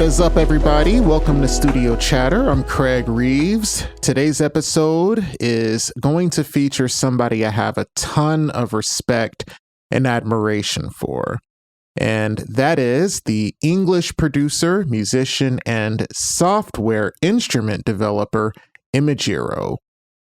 is up, everybody? Welcome to Studio Chatter. I'm Craig Reeves. Today's episode is going to feature somebody I have a ton of respect and admiration for. And that is the English producer, musician, and software instrument developer, Imagiro.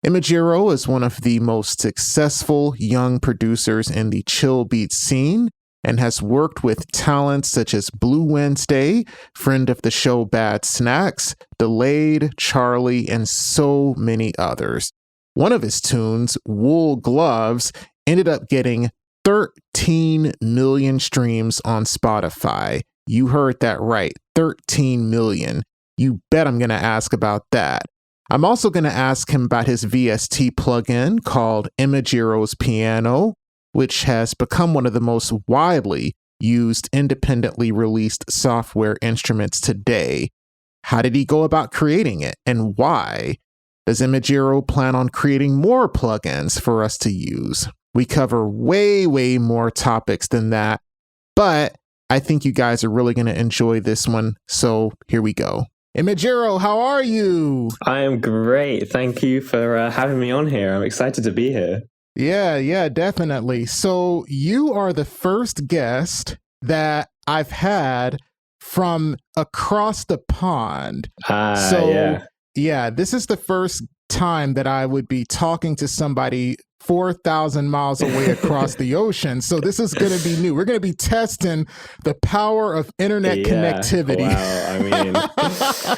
Imagiro is one of the most successful young producers in the chill beat scene and has worked with talents such as Blue Wednesday, friend of the show Bad Snacks, Delayde, Charlie, and so many others. One of his tunes, Wool Gloves, ended up getting 13 million streams on Spotify. You heard that right, 13 million. You bet I'm going to ask about that. I'm also going to ask him about his VST plugin called Imagiro's Piano, which has become one of the most widely used independently released software instruments today. How did he go about creating it and why? Does Imagiro plan on creating more plugins for us to use? We cover way more topics than that, but I think you guys are really going to enjoy this one. So here we go. Imagiro, how are you? I am great. Thank you for having me on here. I'm excited to be here. Yeah, definitely. So you are the first guest that I've had from across the pond. Yeah, this is the first time that I would be talking to somebody 4,000 miles away across the ocean. So this is going to be new. We're going to be testing the power of internet connectivity. Wow. I mean,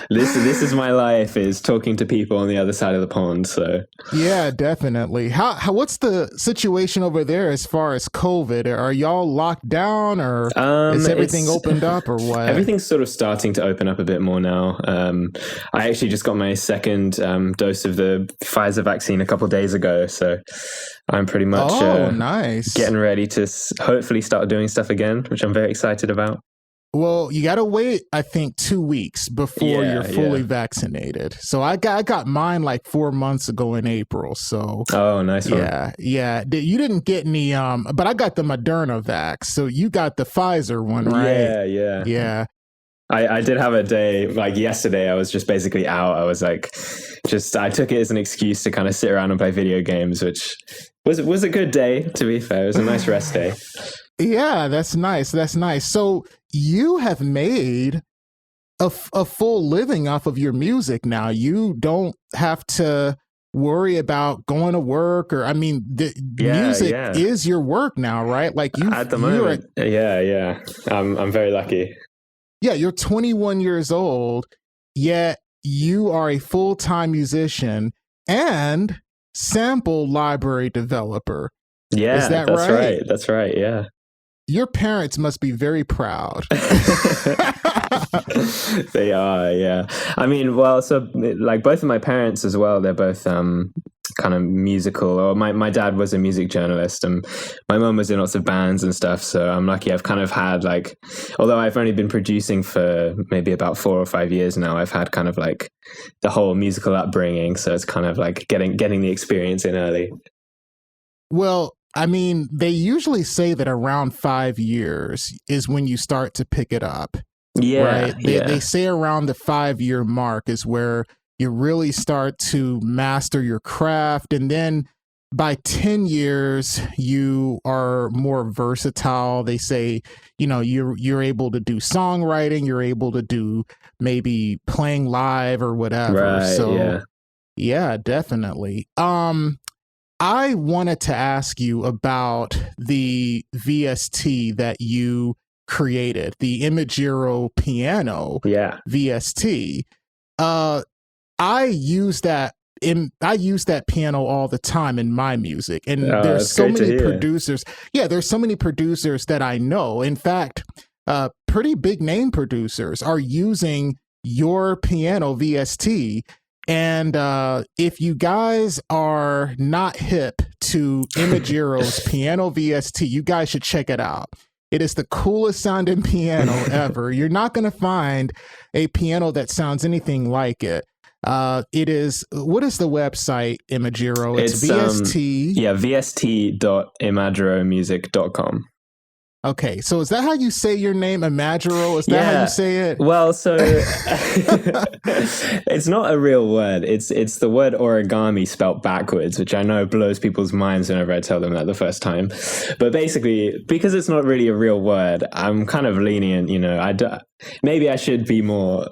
this is my life, is talking to people on the other side of the pond. So yeah, definitely. What's the situation over there as far as COVID? Are y'all locked down, or is everything opened up, or what? Everything's sort of starting to open up a bit more now. I actually just got my second dose of the Pfizer vaccine a couple of days ago. So I'm pretty much nice. Getting ready to hopefully start doing stuff again, which I'm very excited about. Well, you got to wait, I think, 2 weeks before you're fully vaccinated. So I got mine like 4 months ago in April. So nice one. Yeah. You didn't get any, but I got the Moderna vax. So you got the Pfizer one, right? Yeah. I did have a day, like yesterday, I was just basically out. I was like, I took it as an excuse to kind of sit around and play video games, which was a good day, to be fair. It was a nice rest day. Yeah, that's nice. So you have made a full living off of your music now. You don't have to worry about going to work, or music is your work now, right? Like you at the moment. Yeah. I'm very lucky. Yeah, you're 21 years old, yet you are a full-time musician and sample library developer. Yeah, is that right? That's right, yeah. Your parents must be very proud. They are, yeah. I mean, well, so like both of my parents as well, they're both kind of musical. Or my dad was a music journalist, and my mum was in lots of bands and stuff. So I'm lucky. I've kind of had although I've only been producing for maybe about 4 or 5 years now, I've had kind of like the whole musical upbringing. So it's kind of like getting the experience in early. Well, I mean, they usually say that around 5 years is when you start to pick it up. Yeah. Right? They say around the 5-year mark is where you really start to master your craft. And then by 10 years, you are more versatile. They say, you're able to do songwriting, you're able to do maybe playing live or whatever. Right, so yeah, definitely. I wanted to ask you about the VST that you created, the Imagiro Piano VST. I use that piano all the time in my music, and there's so many producers. Yeah, there's so many producers that I know. In fact, pretty big name producers are using your piano VST. And if you guys are not hip to Imagiro's Piano VST, you guys should check it out. It is the coolest sounding piano ever. You're not going to find a piano that sounds anything like it. It is, what is the website, Imagiro? It's VST. VST.imagiromusic.com. Okay, so is that how you say your name, Imagiro? Is that how you say it? Well, so it's not a real word. It's the word origami spelt backwards, which I know blows people's minds whenever I tell them that the first time. But basically, because it's not really a real word, I'm kind of lenient. Maybe I should be more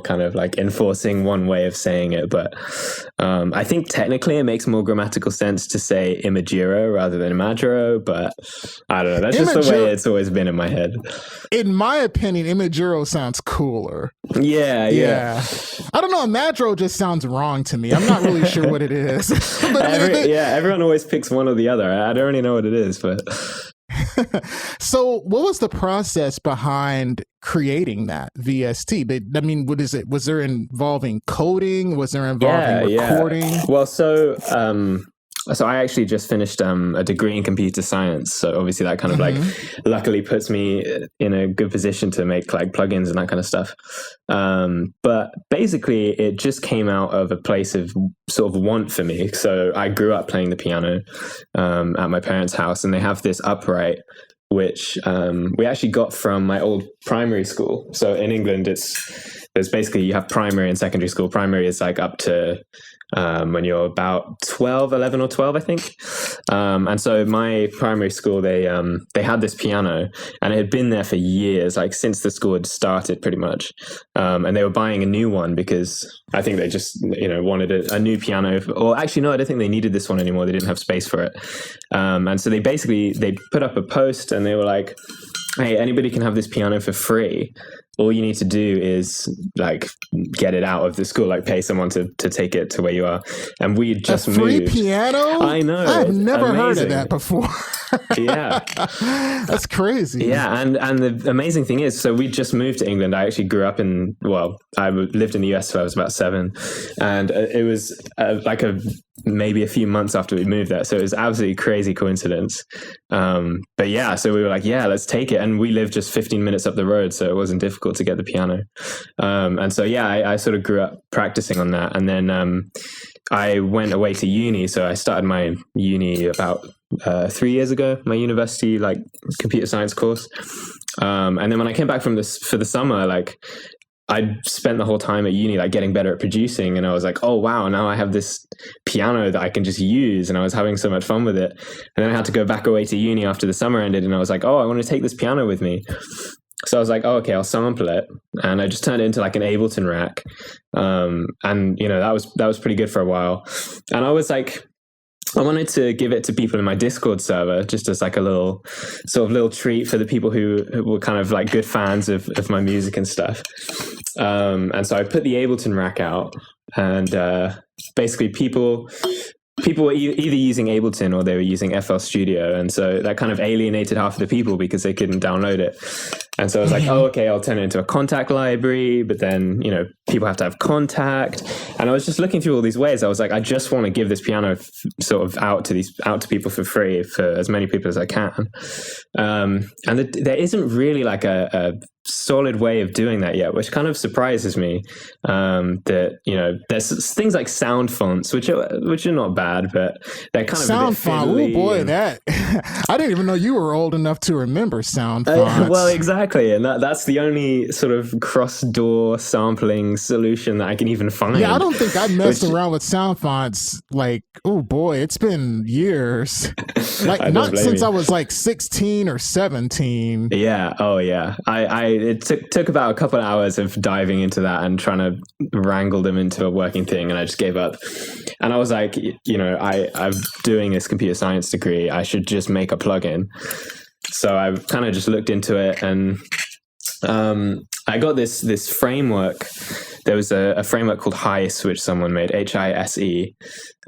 kind of like enforcing one way of saying it. But I think technically it makes more grammatical sense to say Imagiro rather than Imagiro. But I don't know. That's just the way it's always been in my head. In my opinion, Imagiro sounds cooler. Yeah. I don't know. Imagiro just sounds wrong to me. I'm not really sure what it is. But everyone always picks one or the other. I don't really know what it is, but. So what was the process behind creating that VST? I mean, what is it? Was there involving coding? Was there involving recording? Yeah. Well, so I actually just finished a degree in computer science. So obviously that kind of like luckily puts me in a good position to make like plugins and that kind of stuff. But basically it just came out of a place of sort of want for me. So I grew up playing the piano at my parents' house, and they have this upright which we actually got from my old primary school. So in England, there's basically, you have primary and secondary school. Primary is like up to when you're about 11 or 12, I think. And so my primary school, they had this piano, and it had been there for years, like since the school had started pretty much. And they were buying a new one because I think they just, wanted a new piano. Or actually, no, I don't think they needed this one anymore. They didn't have space for it. And so they put up a post, and they were like, hey, anybody can have this piano for free. All you need to do is like get it out of the school, like pay someone to take it to where you are. And we just moved. A free piano? I know. I've never heard of that before. Yeah. That's crazy. Yeah. And the amazing thing is, so we just moved to England. I actually grew up I lived in the US till I was about 7. And it was maybe a few months after we moved there. So it was absolutely crazy coincidence. But yeah, so we were like, yeah, let's take it. And we lived just 15 minutes up the road, so it wasn't difficult to get the piano. And so, yeah, I sort of grew up practicing on that. And then I went away to uni. So I started my uni about 3 years ago, my university, like computer science course. And then when I came back for the summer, like I spent the whole time at uni, like getting better at producing. And I was like, oh, wow, now I have this piano that I can just use. And I was having so much fun with it. And then I had to go back away to uni after the summer ended. And I was like, oh, I want to take this piano with me. So I was like, oh, okay, I'll sample it. And I just turned it into like an Ableton rack. And, that was pretty good for a while. And I was like, I wanted to give it to people in my Discord server, just as like a little treat for the people who were kind of like good fans of my music and stuff. And so I put the Ableton rack out, and basically people were either using Ableton or they were using FL Studio. And so that kind of alienated half of the people because they couldn't download it. And so I was like, oh, okay, I'll turn it into a contact library, but then, people have to have contact. And I was just looking through all these ways. I was like, I just want to give this piano sort of out to people for free, for as many people as I can. And there isn't really like a solid way of doing that yet, which kind of surprises me. That there's things like sound fonts, which are not bad, but they're kind of sound font. Oh boy, that I didn't even know you were old enough to remember sound fonts. Well, exactly, and that's the only sort of cross-door sampling solution that I can even find. Yeah, I don't think I messed around with sound fonts. Like, oh boy, it's been years. Like not since I was like 16 or 17. Yeah. Oh yeah. It took about a couple of hours of diving into that and trying to wrangle them into a working thing, and I just gave up. And I was like, I'm doing this computer science degree. I should just make a plugin. So I kind of just looked into it, and I got this framework. There was a framework called Hise, which someone made, HISE.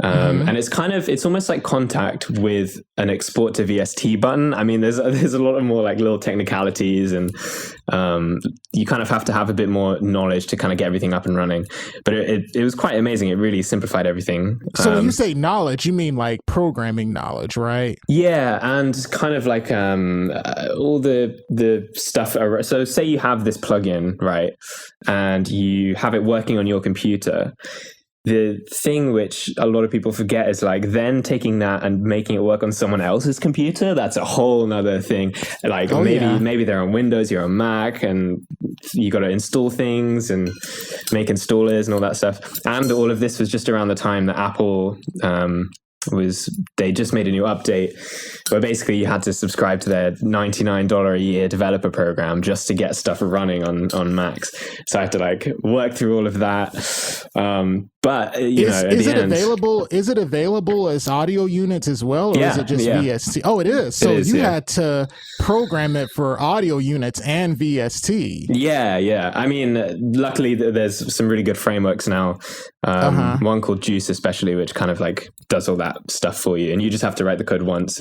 And it's almost like Contact with an export to VST button. I mean, there's a lot of more like little technicalities, and you kind of have to have a bit more knowledge to kind of get everything up and running. But it was quite amazing. It really simplified everything. So when you say knowledge, you mean like programming knowledge, right? Yeah, and kind of like all the stuff. So say you have this plugin, right, and you have it working on your computer. the thing which a lot of people forget is like then taking that and making it work on someone else's computer. That's a whole nother thing. Like maybe they're on Windows, you're on Mac, and you got to install things and make installers and all that stuff. And all of this was just around the time that Apple they just made a new update where basically you had to subscribe to their $99 a year developer program just to get stuff running on Macs. So I had to like work through all of that. But is it available as audio units as well, or is it just VST? Oh, it is. So you had to program it for audio units and VST. Yeah. I mean, luckily there's some really good frameworks now. One called Juice, especially, which kind of like does all that stuff for you, and you just have to write the code once.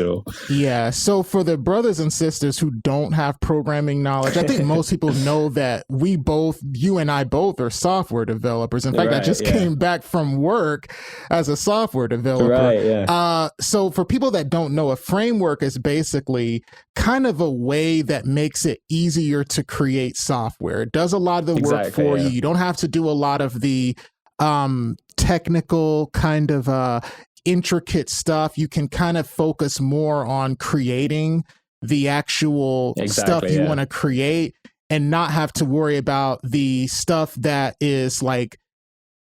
Yeah. So for the brothers and sisters who don't have programming knowledge, I think most people know that you and I both are software developers. In fact, I just came back from work as a software developer. Right. Yeah. So for people that don't know, a framework is basically kind of a way that makes it easier to create software. It does a lot of the work for you. You don't have to do a lot of the technical kind of intricate stuff. You can kind of focus more on creating the actual stuff you want to create and not have to worry about the stuff that is like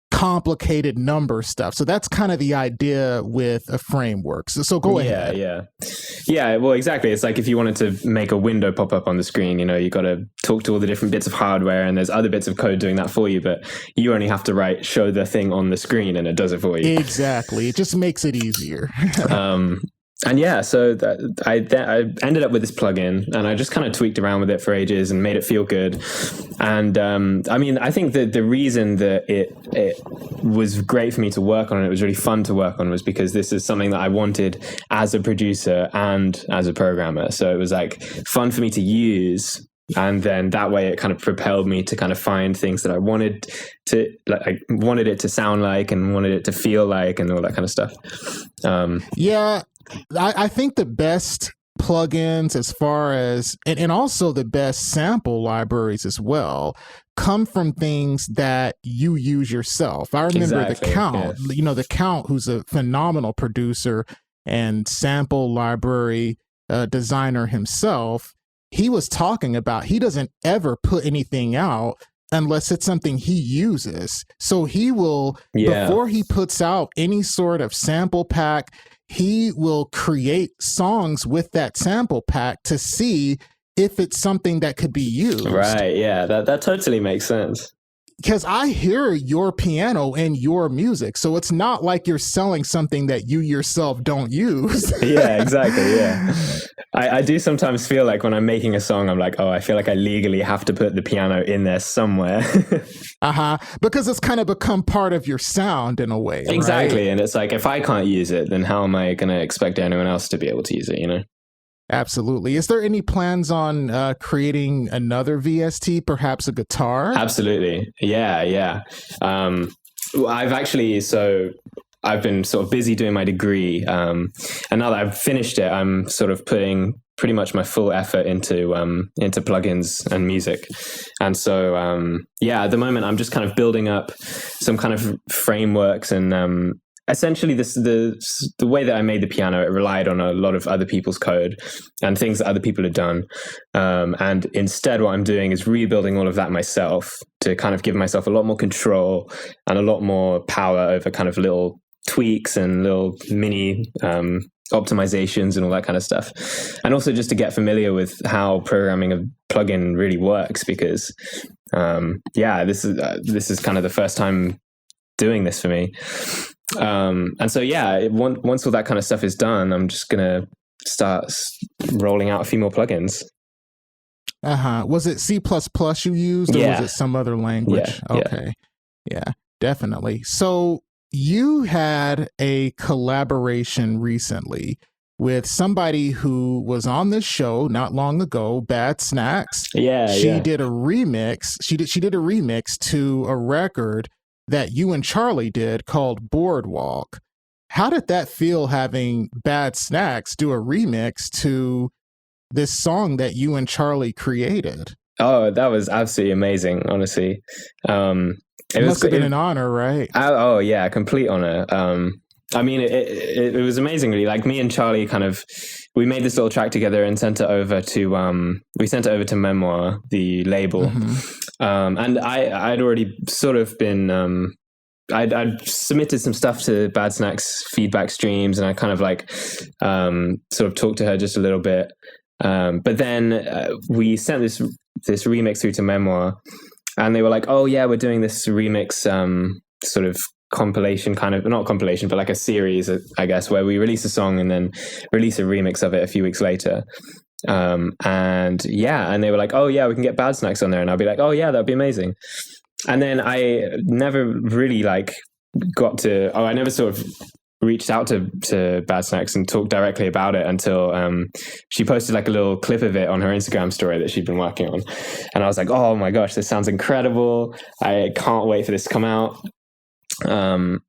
complicated number stuff. So that's kind of the idea with a framework. So go ahead. Yeah. Well, exactly. It's like if you wanted to make a window pop up on the screen, you got to talk to all the different bits of hardware, and there's other bits of code doing that for you, but you only have to show the thing on the screen and it does it for you. Exactly. It just makes it easier. And yeah, so I ended up with this plugin, and I just kind of tweaked around with it for ages and made it feel good. And I mean, I think that the reason that it was great for me to work on, and it was really fun to work on, was because this is something that I wanted as a producer and as a programmer. So it was like fun for me to use. And then that way it kind of propelled me to kind of find things that I wanted to, like, I wanted it to sound like and wanted it to feel like and all that kind of stuff. I think the best plugins as far as, and also the best sample libraries as well, come from things that you use yourself. I remember the Count, the Count, who's a phenomenal producer and sample library designer himself. He was talking about, he doesn't ever put anything out unless it's something he uses. So he will, before he puts out any sort of sample pack, he will create songs with that sample pack to see if it's something that could be used. Right. Yeah. That totally makes sense. Because I hear your piano in your music. So it's not like you're selling something that you yourself don't use. Yeah, exactly. Yeah. I do sometimes feel like when I'm making a song, I'm like, oh, I feel like I legally have to put the piano in there somewhere. Because it's kind of become part of your sound in a way. Exactly. Right? And it's like, if I can't use it, then how am I going to expect anyone else to be able to use it, Absolutely. Is there any plans on creating another VST, perhaps a guitar? Absolutely. Yeah. I've been sort of busy doing my degree. And now that I've finished it, I'm sort of putting pretty much my full effort into plugins and music. And so, at the moment, I'm just kind of building up some kind of frameworks and, essentially, the way that I made the piano, it relied on a lot of other people's code and things that other people had done. And instead, what I'm doing is rebuilding all of that myself to kind of give myself a lot more control and a lot more power over kind of little tweaks and little mini optimizations and all that kind of stuff. And also just to get familiar with how programming a plugin really works, because this is kind of the first time doing this for me. And so, once all that kind of stuff is done, I'm just going to start rolling out a few more plugins. Was it C++ you used, or was it some other language? Okay. Yeah, definitely. So you had a collaboration recently with somebody who was on this show not long ago, Bad Snacks. She did a remix. She did a remix to a record that you and Charlie did called Boardwalk. How did that feel, having Bad Snacks do a remix to this song that you and Charlie created? Oh, that was absolutely amazing, honestly. It must have been an honor, right? Oh yeah, complete honor. I mean, it was amazing, really. Like, me and Charlie we made this little track together and sent it over to Memoir, the label. And I'd already sort of been, I'd submitted some stuff to Bad Snacks feedback streams, and I kind of sort of talked to her just a little bit. But then we sent this remix through to Memoir, and they were like, "Oh yeah, we're doing this remix sort of compilation, not compilation, but like a series, I guess, where we release a song and then release a remix of it a few weeks later." And they were like, "Oh yeah, we can get Bad Snacks on there," and I'll be like, "Oh yeah, that'd be amazing." And then I never really I never sort of reached out to Bad Snacks and talked directly about it until she posted like a little clip of it on her Instagram story that she'd been working on. And I was like, "Oh my gosh, this sounds incredible. I can't wait for this to come out." And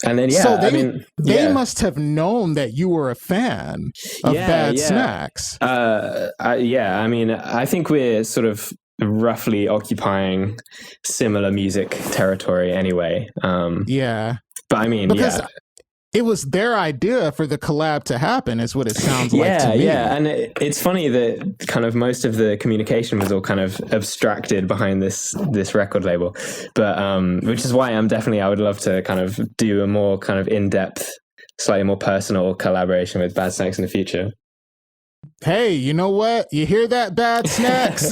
then, so they must have known that you were a fan of Bad Snacks. I mean, I think we're sort of roughly occupying similar music territory anyway. But I mean, because it was their idea for the collab to happen, is what it sounds like to me. Yeah, and it's funny that kind of most of the communication was all kind of abstracted behind this record label, but which is why I would love to kind of do a more kind of in-depth, slightly more personal collaboration with Bad Snacks in the future. Hey, you know what? You hear that, Bad Snacks?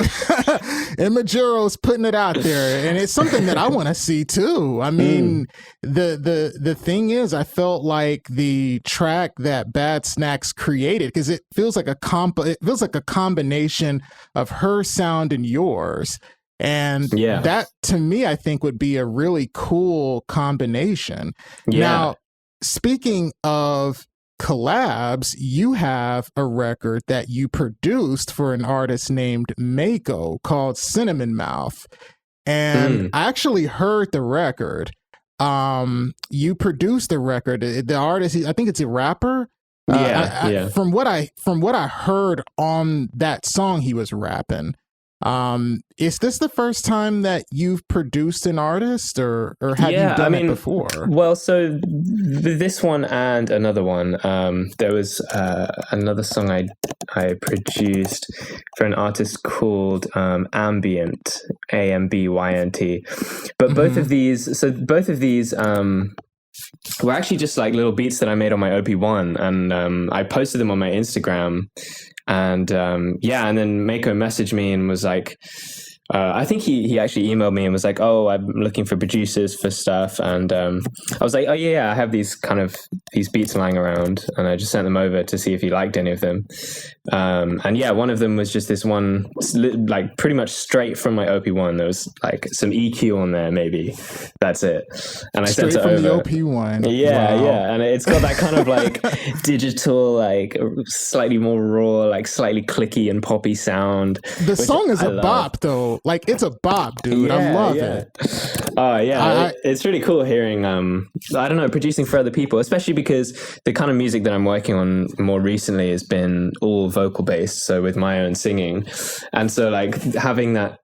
Imagiro's putting it out there, and it's something that I want to see too. I mean, the thing is, I felt like the track that Bad Snacks created, because it feels like a combination of her sound and yours, and that to me, I think would be a really cool combination. Now, speaking of collabs, you have a record that you produced for an artist named Mako called Cinnamon Mouth, and I actually heard the record. You produced the record. The artist, I think it's a rapper. From what I heard on that song, he was rapping. Is this the first time that you've produced an artist, or have you done it before? Well, so this one and another one, there was another song I produced for an artist called Ambynt, Ambynt. But both of these were actually just like little beats that I made on my OP1, and I posted them on my Instagram. And and then Mako messaged me and was like, I think he actually emailed me and was like, "Oh, I'm looking for producers for stuff." And I was like, "Oh yeah, I have these beats lying around," and I just sent them over to see if he liked any of them. One of them was just this one, like pretty much straight from my OP1. There was like some EQ on there, maybe. That's it. And I sent it over. Straight from the OP1. Yeah, wow. Yeah, and it's got that kind of like digital, like slightly more raw, like slightly clicky and poppy sound. The song is a bop, though. Like, it's a bop, dude. I love it. Oh yeah, it's really cool hearing. I don't know, producing for other people, especially because the kind of music that I'm working on more recently has been all vocal based, so with my own singing, and so like having that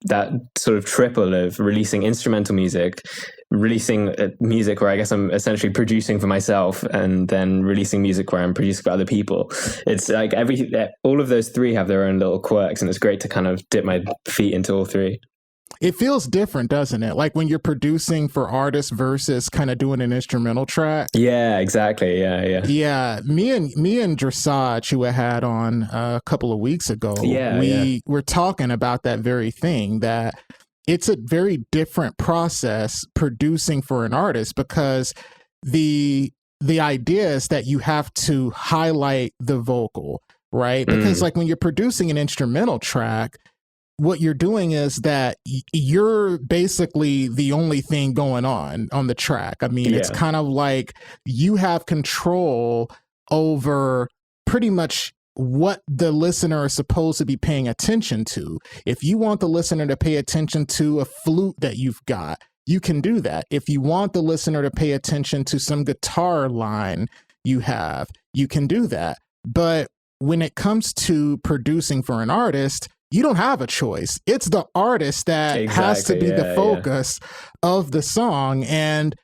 sort of triple of releasing instrumental music, releasing music where I guess I'm essentially producing for myself, and then releasing music where I'm producing for other people. It's like all of those three have their own little quirks, and it's great to kind of dip my feet into all three. It feels different, doesn't it? Like when you're producing for artists versus kind of doing an instrumental track. Yeah, exactly. Yeah. Me and Dressage, who I had on a couple of weeks ago, we were talking about that very thing, that it's a very different process producing for an artist, because the idea is that you have to highlight the vocal, right? Because like when you're producing an instrumental track, what you're doing is that you're basically the only thing going on the track. I mean, it's kind of like you have control over pretty much what the listener is supposed to be paying attention to. If you want the listener to pay attention to a flute that you've got, you can do that. If you want the listener to pay attention to some guitar line you have, you can do that. But when it comes to producing for an artist, you don't have a choice. It's the artist that has to be the focus of the song. And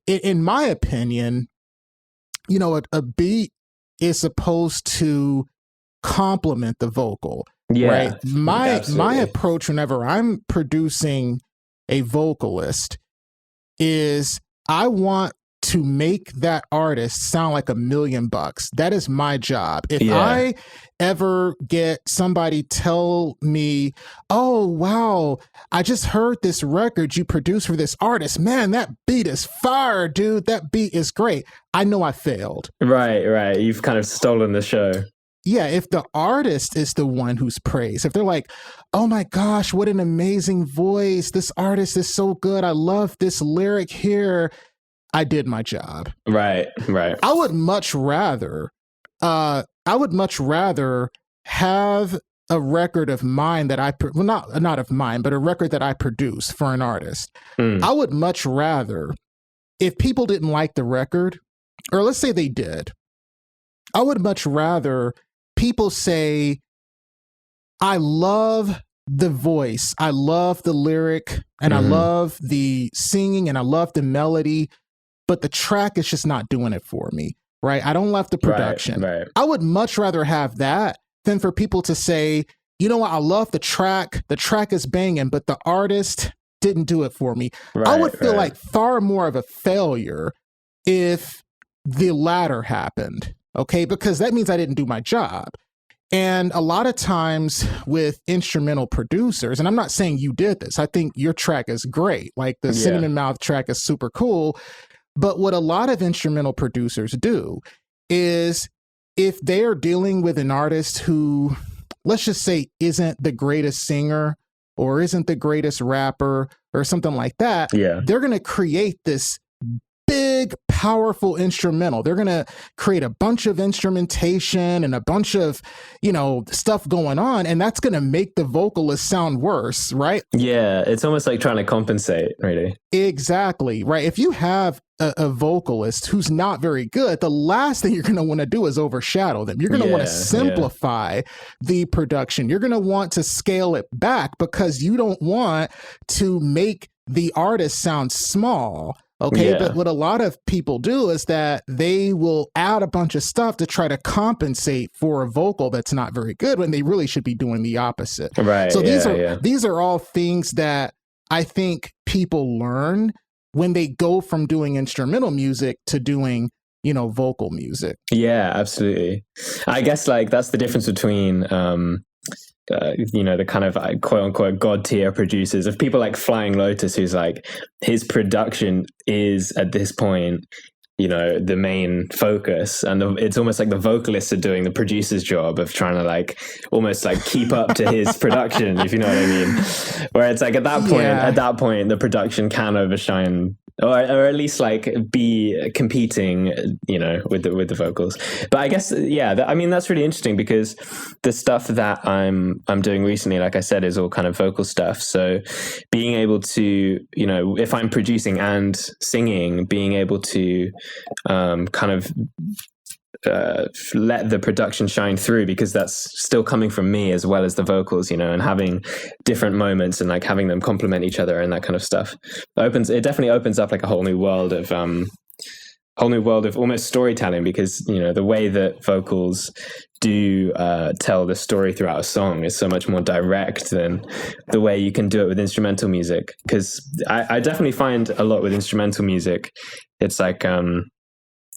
in my opinion, you know, a beat is supposed to complement the vocal, right? My approach whenever I'm producing a vocalist is I want to make that artist sound like $1 million. That is my job. If I ever get somebody tell me, oh, wow, I just heard this record you produced for this artist. Man, that beat is fire, dude. That beat is great. I know I failed. Right. You've kind of stolen the show. Yeah, if the artist is the one who's praised, if they're like, oh my gosh, what an amazing voice. This artist is so good. I love this lyric here. I did my job. Right. I would much rather have a record of mine that not of mine, but a record that I produce for an artist. I would much rather, if people didn't like the record, or let's say they did, I would much rather people say, I love the voice, I love the lyric, and I love the singing, and I love the melody, but the track is just not doing it for me, right? I don't love the production. Right. I would much rather have that than for people to say, you know what, I love the track is banging, but the artist didn't do it for me. I would feel like far more of a failure if the latter happened, okay? Because that means I didn't do my job. And a lot of times with instrumental producers, and I'm not saying you did this, I think your track is great. Like the Cinnamon Mouth track is super cool. But what a lot of instrumental producers do is if they're dealing with an artist who, let's just say, isn't the greatest singer or isn't the greatest rapper or something like that, they're going to create this big, powerful instrumental. They're going to create a bunch of instrumentation and a bunch of, you know, stuff going on, and that's going to make the vocalist sound worse, right? Yeah, it's almost like trying to compensate, really. Exactly, right? If you have a vocalist who's not very good, the last thing you're going to want to do is overshadow them. You're going to want to simplify the production. You're going to want to scale it back because you don't want to make the artist sound small. Okay, but what a lot of people do is that they will add a bunch of stuff to try to compensate for a vocal that's not very good when they really should be doing the opposite. Right. So these are all things that I think people learn when they go from doing instrumental music to doing, you know, vocal music. Yeah, absolutely. I guess like that's the difference between you know, the kind of quote unquote god tier producers of people like Flying Lotus, who's like, his production is at this point, you know, the main focus, and it's almost like the vocalists are doing the producer's job of trying to like almost like keep up to his production, if you know what I mean. Where it's like at that point the production can overshine, or at least like be competing, you know, with the vocals. But I guess I mean that's really interesting because the stuff that I'm doing recently, like I said, is all kind of vocal stuff. So being able to, you know, if I'm producing and singing, being able to kind of let the production shine through, because that's still coming from me as well as the vocals, you know, and having different moments and like having them complement each other and that kind of stuff it definitely opens up like a whole new world of almost storytelling, because, you know, the way that vocals do tell the story throughout a song is so much more direct than the way you can do it with instrumental music. Because I definitely find a lot with instrumental music, it's like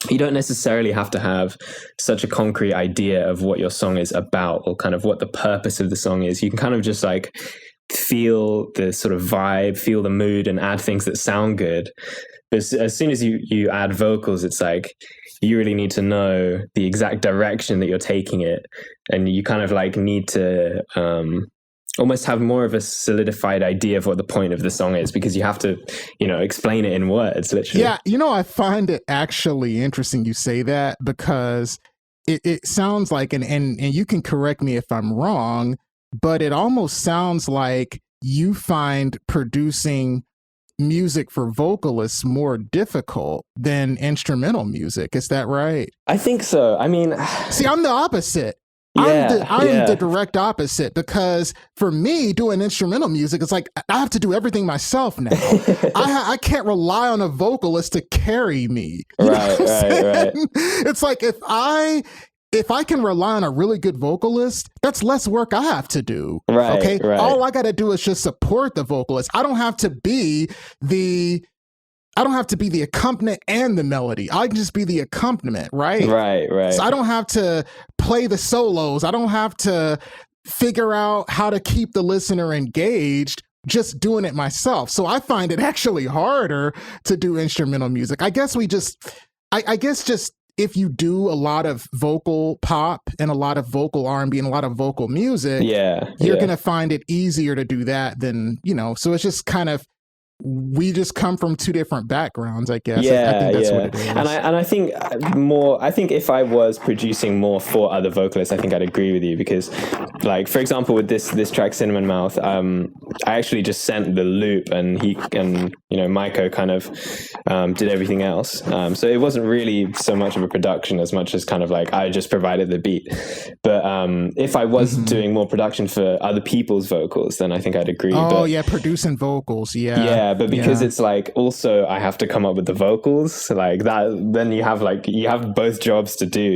you don't necessarily have to have such a concrete idea of what your song is about or kind of what the purpose of the song is. You can kind of just like feel the sort of vibe, feel the mood, and add things that sound good. But as soon as you add vocals, it's like you really need to know the exact direction that you're taking it, and you kind of like need to almost have more of a solidified idea of what the point of the song is, because you have to, you know, explain it in words, literally. Yeah, you know, I find it actually interesting you say that, because it sounds like, and you can correct me if I'm wrong, but it almost sounds like you find producing music for vocalists more difficult than instrumental music. Is that right? I think so. I mean, see, I'm the opposite. I'm the direct opposite, because for me, doing instrumental music, it's like I have to do everything myself now. I can't rely on a vocalist to carry me. Right. It's like if I can rely on a really good vocalist, that's less work I have to do. Right. All I got to do is just support the vocalist. I don't have to be the accompaniment and the melody. I can just be the accompaniment, right? Right. So I don't have to play the solos. I don't have to figure out how to keep the listener engaged, just doing it myself. So I find it actually harder to do instrumental music. I guess just if you do a lot of vocal pop and a lot of vocal R&B and a lot of vocal music, you're going to find it easier to do that than, so it's just kind of, we just come from two different backgrounds, I guess. I think that's what it is. And I think I think if I was producing more for other vocalists, I think I'd agree with you, because, like, for example, with this track Cinnamon Mouth, I actually just sent the loop, and Maiko kind of did everything else. So it wasn't really so much of a production as much as kind of like I just provided the beat. But if I was doing more production for other people's vocals, then I think I'd agree. Producing vocals, but because it's like also I have to come up with the vocals like that, then you have both jobs to do,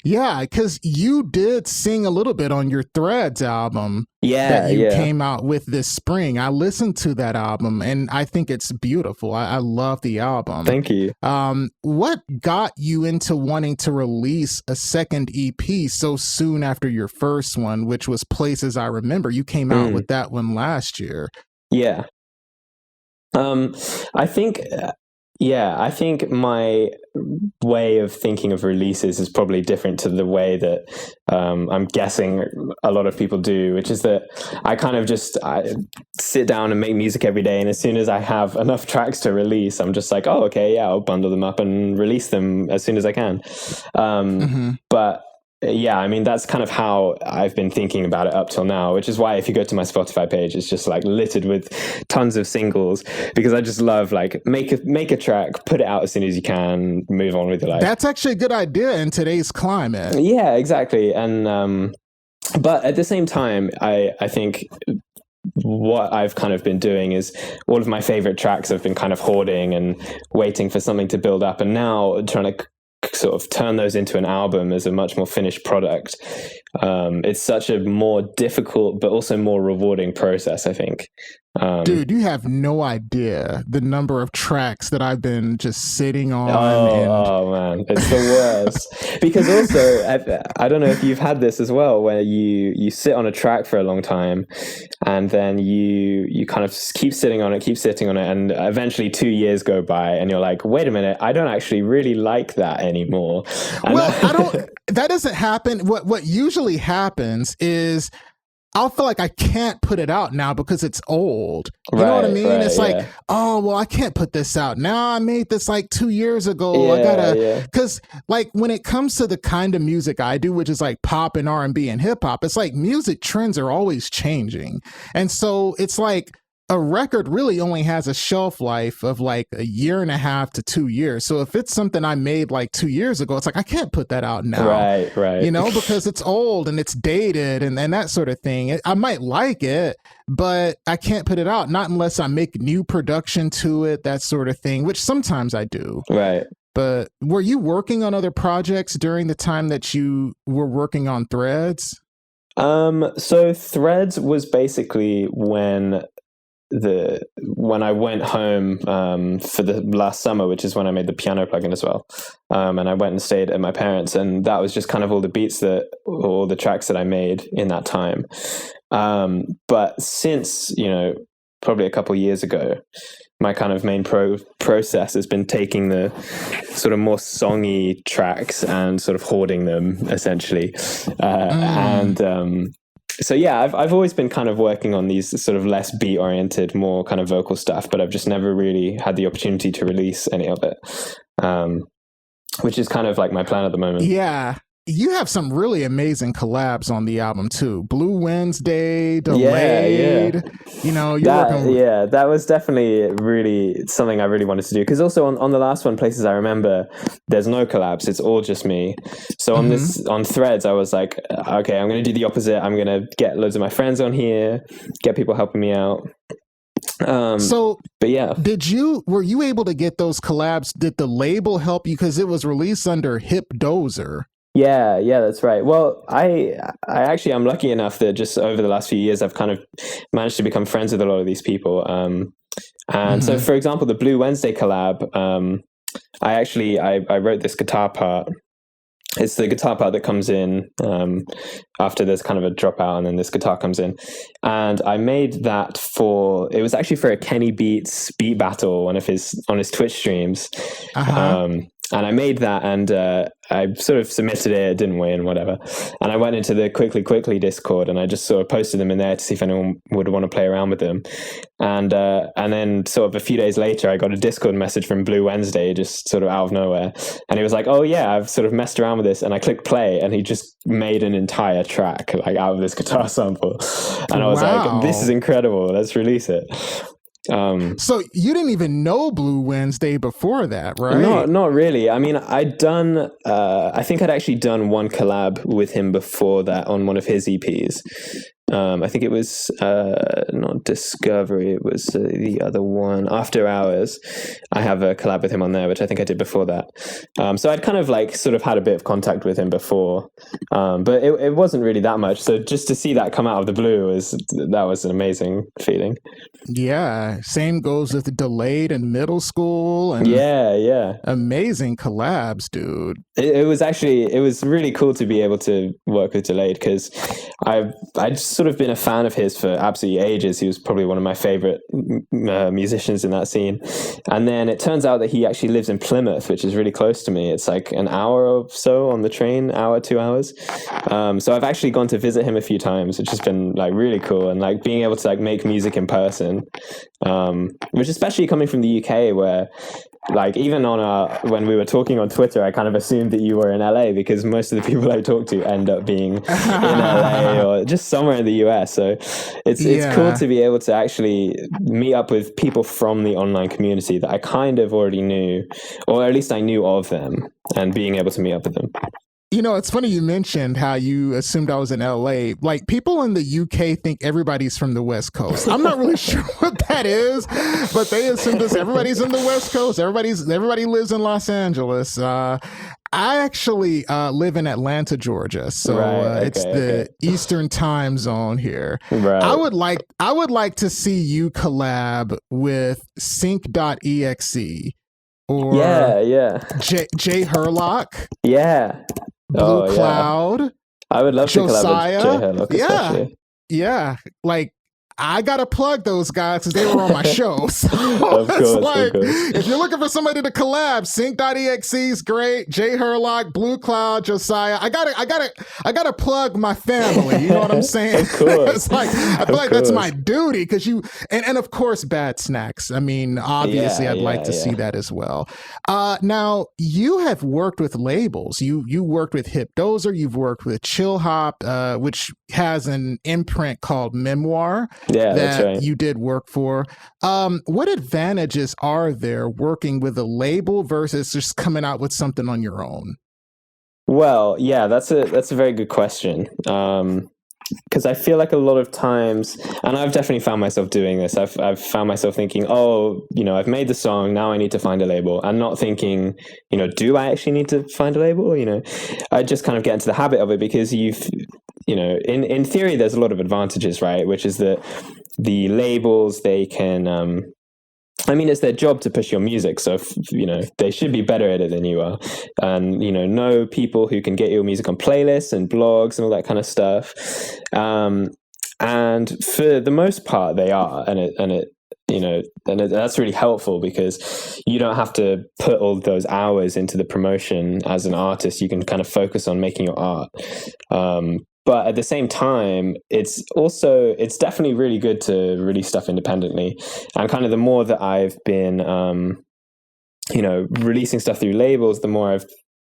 Yeah, because you did sing a little bit on your Threads album that you came out with this spring. I listened to that album and I think it's beautiful. I love the album. Thank you. What got you into wanting to release a second EP so soon after your first one, which was Places I Remember? You came out with that one last year. Yeah. I think my way of thinking of releases is probably different to the way that I'm guessing a lot of people do, which is that I kind of I sit down and make music every day, and as soon as I have enough tracks to release, I'm just like, oh, okay, I'll bundle them up and release them as soon as I can. But yeah, I mean, that's kind of how I've been thinking about it up till now, which is why if you go to my Spotify page, it's just like littered with tons of singles, because I just love like make a track, put it out as soon as you can, move on with your life. That's actually a good idea in today's climate. Yeah, exactly. And but at the same time, I think what I've kind of been doing is all of my favorite tracks I've been kind of hoarding and waiting for something to build up, and now trying to sort of turn those into an album as a much more finished product. It's such a more difficult but also more rewarding process, I think. Dude, you have no idea the number of tracks that I've been just sitting on. Oh man, it's the worst. Because also, I don't know if you've had this as well, where you sit on a track for a long time, and then you kind of keep sitting on it, and eventually 2 years go by, and you're like, wait a minute, I don't actually really like that anymore. And that doesn't happen. What usually happens is I'll feel like I can't put it out now because it's old. You know what I mean? It's like, oh, well, I can't put this out now. I made this like 2 years ago. I gotta, because like when it comes to the kind of music I do, which is like pop and R&B and hip hop, it's like music trends are always changing. And so it's like a record really only has a shelf life of like 1.5 to 2 years. So if it's something I made like 2 years ago, it's like, I can't put that out now. Right. You know, because it's old and it's dated and that sort of thing. I might like it, but I can't put it out, not unless I make new production to it, that sort of thing, which sometimes I do. Right. But were you working on other projects during the time that you were working on Threads? So Threads was basically when I went home for the last summer, which is when I made the piano plugin as well, and I went and stayed at my parents', and that was just kind of all the tracks that I made in that time. But since, probably a couple years ago, my kind of main process has been taking the sort of more songy tracks and sort of hoarding them essentially, so yeah, I've always been kind of working on these sort of less beat oriented, more kind of vocal stuff, but I've just never really had the opportunity to release any of it, which is kind of like my plan at the moment. Yeah. you have some really amazing collabs on the album too. Blue Wednesday, Delayde. You know, that was definitely really something I really wanted to do. Because also on the last one, Places I Remember, there's no collabs. It's all just me. So on Threads, I was like, okay, I'm going to do the opposite. I'm going to get loads of my friends on here, get people helping me out. But yeah, were you able to get those collabs? Did the label help you? Because it was released under Hip Dozer. Yeah, that's right. Well, I actually, I'm lucky enough that just over the last few years, I've kind of managed to become friends with a lot of these people. And so, for example, the Blue Wednesday collab, I wrote this guitar part. It's the guitar part that comes in after there's kind of a dropout, and then this guitar comes in. And I made that it was actually for a Kenny Beats beat battle, on his Twitch streams. And I made that, and I sort of submitted it. It didn't win, whatever. And I went into the Quickly Discord, and I just sort of posted them in there to see if anyone would want to play around with them. And then sort of a few days later, I got a Discord message from Blue Wednesday, just sort of out of nowhere. And he was like, "Oh yeah, I've sort of messed around with this." And I clicked play, and he just made an entire track like out of this guitar sample. And I was like, "This is incredible. Let's release it." So you didn't even know Blue Wednesday before that, right? Not really. I mean, I think I'd actually done one collab with him before that on one of his EPs. I think it was not Discovery, it was the other one, After Hours. I have a collab with him on there, which I think I did before that. So I'd kind of like sort of had a bit of contact with him before, but it wasn't really that much. So just to see that come out of the blue was an amazing feeling. Yeah, same goes with Delayde in middle school. And amazing collabs, dude. It was really cool to be able to work with Delayde, because I'd sort of been a fan of his for absolutely ages. He was probably one of my favorite musicians in that scene. And then it turns out that he actually lives in Plymouth, which is really close to me. It's like an hour or so on the train, 2 hours. So I've actually gone to visit him a few times, which has been like really cool. And like being able to like make music in person, which especially coming from the UK, where like even when we were talking on Twitter, I kind of assumed that you were in LA, because most of the people I talk to end up being in LA or just somewhere in the US. So it's cool to be able to actually meet up with people from the online community that I kind of already knew, or at least I knew of them, and being able to meet up with them. You know, it's funny you mentioned how you assumed I was in LA. Like, people in the UK think everybody's from the West Coast. I'm not really sure what that is, but they assume this. Everybody's in the West Coast. Everybody lives in Los Angeles. I actually live in Atlanta, Georgia, so it's the Eastern time zone here. Right. I would like to see you collab with Sync.exe or Jay Herlock. Yeah. Blue Cloud. I would love Josiah. to collab with Jay Herlock. Yeah. Like, I gotta plug those guys because they were on my show. So of course. If you're looking for somebody to collab, Sync.exe is great. Jay Herlock, Blue Cloud, Josiah. I gotta plug my family. You know what I'm saying? Of course. It's like I feel like that's my duty, because and of course Bad Snacks. I mean, obviously I'd like to see that as well. Now you have worked with labels. You worked with Hip Dozer. You've worked with chillhop, which has an imprint called Memoir. That's right. You did work for. What advantages are there working with a label versus just coming out with something on your own? Well, yeah, that's a very good question. Because I feel like a lot of times, and I've definitely found myself doing this, I've found myself thinking, I've made the song, now I need to find a label, and not thinking, do I actually need to find a label? I just kind of get into the habit of it, because in theory, there's a lot of advantages, right? Which is that the labels, they can, it's their job to push your music. So, they should be better at it than you are. And, know people who can get your music on playlists and blogs and all that kind of stuff. And for the most part, they are. And that's really helpful, because you don't have to put all those hours into the promotion as an artist. You can kind of focus on making your art. But at the same time, it's definitely really good to release stuff independently. And kind of the more that I've been, releasing stuff through labels, the more I've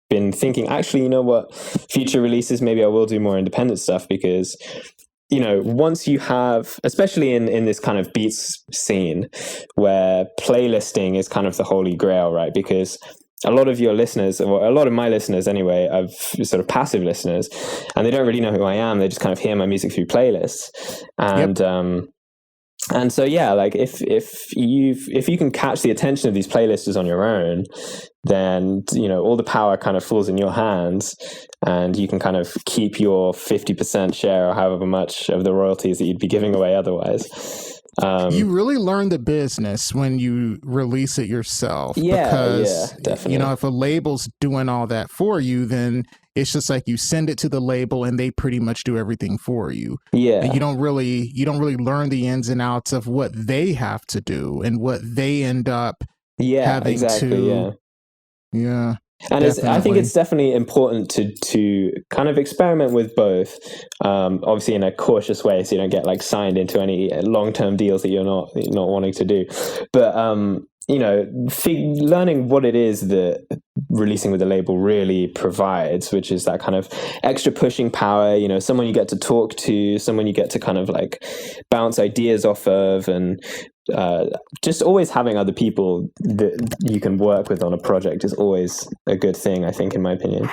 been thinking, actually, you know what, future releases, maybe I will do more independent stuff, because, you know, once you have, especially in this kind of beats scene where playlisting is kind of the holy grail, right? Because a lot of your listeners, or a lot of my listeners anyway, are sort of passive listeners, and they don't really know who I am. They just kind of hear my music through playlists. And, and so, yeah, like if you can catch the attention of these playlisters on your own, then, you know, all the power kind of falls in your hands, and you can kind of keep your 50% share or however much of the royalties that you'd be giving away otherwise. You really learn the business when you release it yourself. Yeah, because, definitely. you know, if a label's doing all that for you, then it's just like you send it to the label and they pretty much do everything for you. Yeah. And you don't really learn the ins and outs of what they have to do and what they end up having to. Yeah. And I think it's definitely important to kind of experiment with both, obviously in a cautious way, so you don't get like signed into any long-term deals that you're not wanting to do. But you know, learning what it is that releasing with a label really provides, which is that kind of extra pushing power, you know, someone you get to talk to, someone you get to kind of like bounce ideas off of, and just always having other people that you can work with on a project is always a good thing, I think, in my opinion.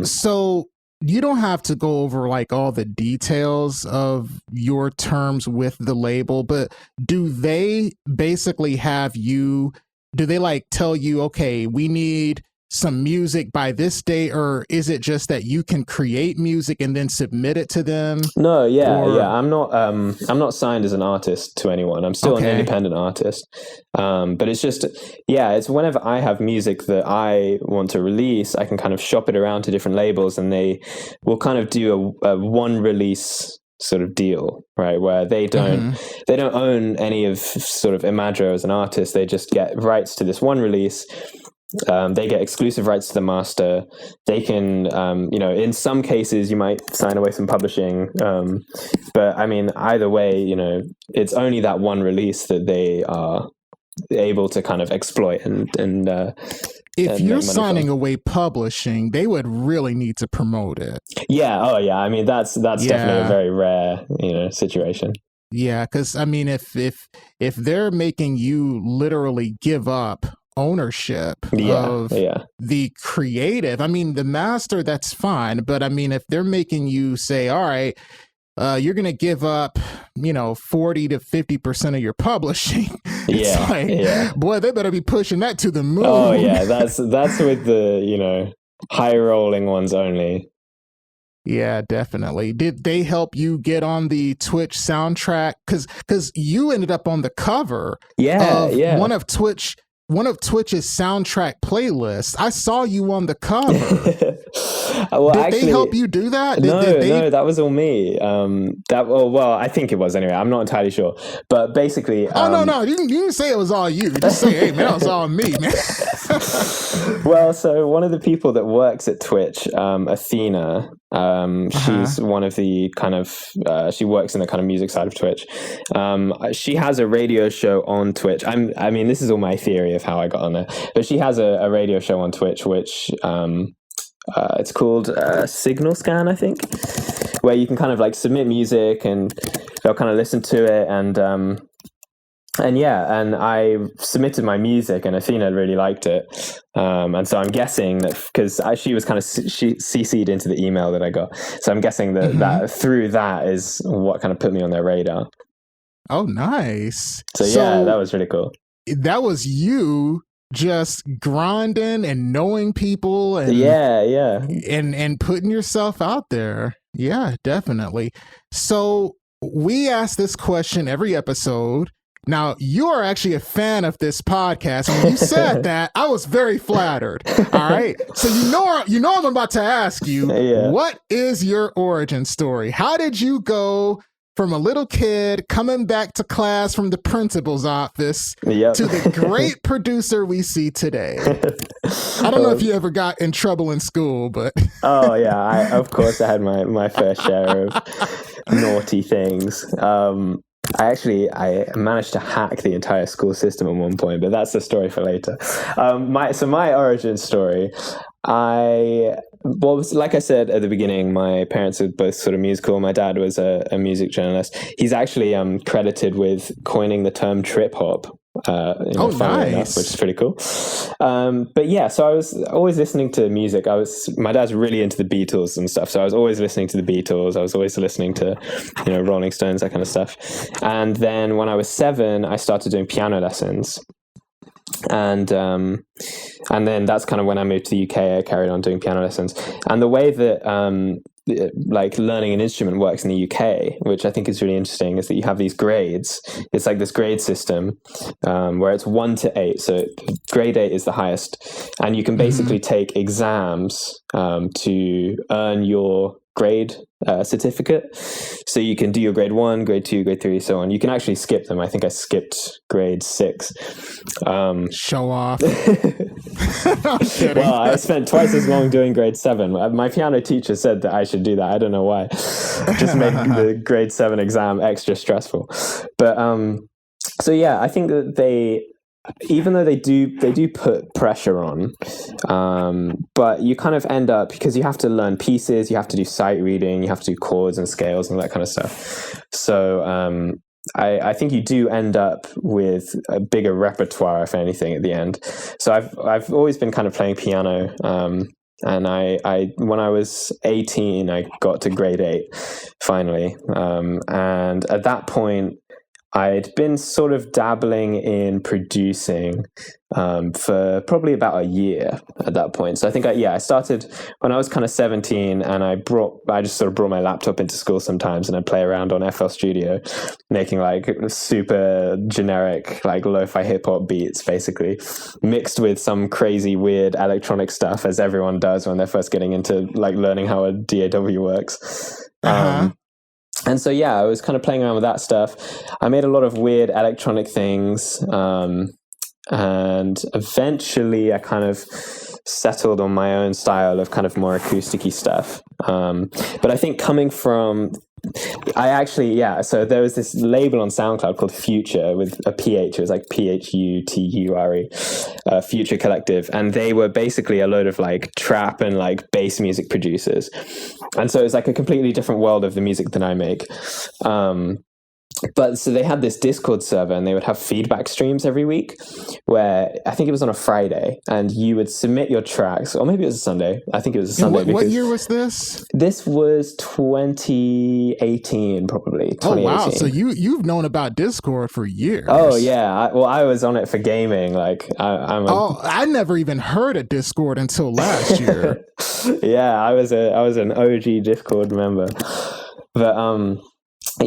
So you don't have to go over like all the details of your terms with the label, but do they basically do they like tell you, okay, we need some music by this day, or is it just that you can create music and then submit it to them? No, I'm not signed as an artist to anyone. I'm still an independent artist. But it's just, it's whenever I have music that I want to release, I can kind of shop it around to different labels, and they will kind of do a one release sort of deal, right? Where they don't own any of sort of Imagiro as an artist. They just get rights to this one release. They get exclusive rights to the master. They can, you know, in some cases you might sign away some publishing. But I mean, either way, you know, it's only that one release that they are able to kind of exploit and if you're signing away publishing, they would really need to promote it. Yeah. Oh yeah. I mean, that's definitely a very rare, you know, situation. Yeah. 'Cause I mean, if they're making you literally give up ownership of the creative, I mean, the master, that's fine. But I mean, if they're making you say, all right, you're going to give up, you know, 40 to 50% of your publishing. It's like, boy, they better be pushing that to the moon. Oh yeah. That's with the, you know, high rolling ones only. Yeah, definitely. Did they help you get on the Twitch soundtrack? Cause you ended up on the cover of one of Twitch's soundtrack playlists. I saw you on the cover. Well, did they help you do that? No, that was all me. Well, I think it was anyway. I'm not entirely sure, but basically, no, you didn't say it was all you. Just say, hey man, it was all me, man. Well, so one of the people that works at Twitch, Athena, she's one of the kind of she works in the kind of music side of Twitch. She has a radio show on Twitch. I mean, this is all my theory of how I got on there, but she has a radio show on Twitch, which it's called Signal Scan, I think, where you can kind of like submit music and they'll kind of listen to it, and I submitted my music and Athena really liked it, and so I'm guessing that because she was kind of she CC'd into the email that I got, so I'm guessing that that through that is what kind of put me on their radar. Oh, nice. So that was really cool. That was you just grinding and knowing people and and putting yourself out there. Yeah, definitely. So we ask this question every episode. Now, you are actually a fan of this podcast. When you said that, I was very flattered. All right. So you know I'm about to ask you, what is your origin story? How did you go from a little kid coming back to class from the principal's office to the great producer we see today? I don't know if you ever got in trouble in school, but oh yeah, of course I had my fair share of naughty things. I managed to hack the entire school system at one point, but that's a story for later. My origin story. Like I said at the beginning, my parents were both sort of musical. My dad was a music journalist. He's actually credited with coining the term trip hop. Funnily enough, which is pretty cool. But yeah, so I was always listening to music. My dad's really into the Beatles and stuff, so I was always listening to the Beatles. I was always listening to, Rolling Stones, that kind of stuff. And then when I was 7, I started doing piano lessons. And then that's kind of when I moved to the UK. I carried on doing piano lessons. And the way that like learning an instrument works in the UK, which I think is really interesting, is that you have these grades. It's like this grade system where it's 1 to 8. So grade 8 is the highest, and you can basically take exams to earn your grade certificate. So you can do your grade 1, grade 2, grade 3, so on. You can actually skip them. I think I skipped grade 6. Show off. Well, I spent twice as long doing grade 7. My piano teacher said that I should do that. I don't know why. Just made the grade 7 exam extra stressful. But so yeah, I think that even though they do put pressure on, but you kind of end up, because you have to learn pieces, you have to do sight reading, you have to do chords and scales and that kind of stuff. So I think you do end up with a bigger repertoire, if anything, at the end. So I've always been kind of playing piano, and I when I was 18, I got to grade 8 finally, and at that point, I'd been sort of dabbling in producing for probably about a year at that point. So I think I started when I was kind of 17, and I just sort of brought my laptop into school sometimes, and I'd play around on FL Studio, making like super generic, like lo-fi hip hop beats, basically mixed with some crazy weird electronic stuff, as everyone does when they're first getting into like learning how a DAW works. And so, yeah, I was kind of playing around with that stuff. I made a lot of weird electronic things. And eventually I kind of settled on my own style of kind of more acoustic-y stuff. But I think coming from... so there was this label on SoundCloud called Future with a PH. It was like Phuture, Future Collective. And they were basically a load of like trap and like bass music producers. And so it was like a completely different world of the music that I make. But so they had this Discord server, and they would have feedback streams every week where I think it was on a Friday, and you would submit your tracks, or maybe it was a Sunday. I think it was a Sunday. What year was this? This was 2018, probably. 2018. Oh, wow. So you've known about Discord for years. Oh, yeah. I was on it for gaming. Like I never even heard of Discord until last year. Yeah, I was an OG Discord member. But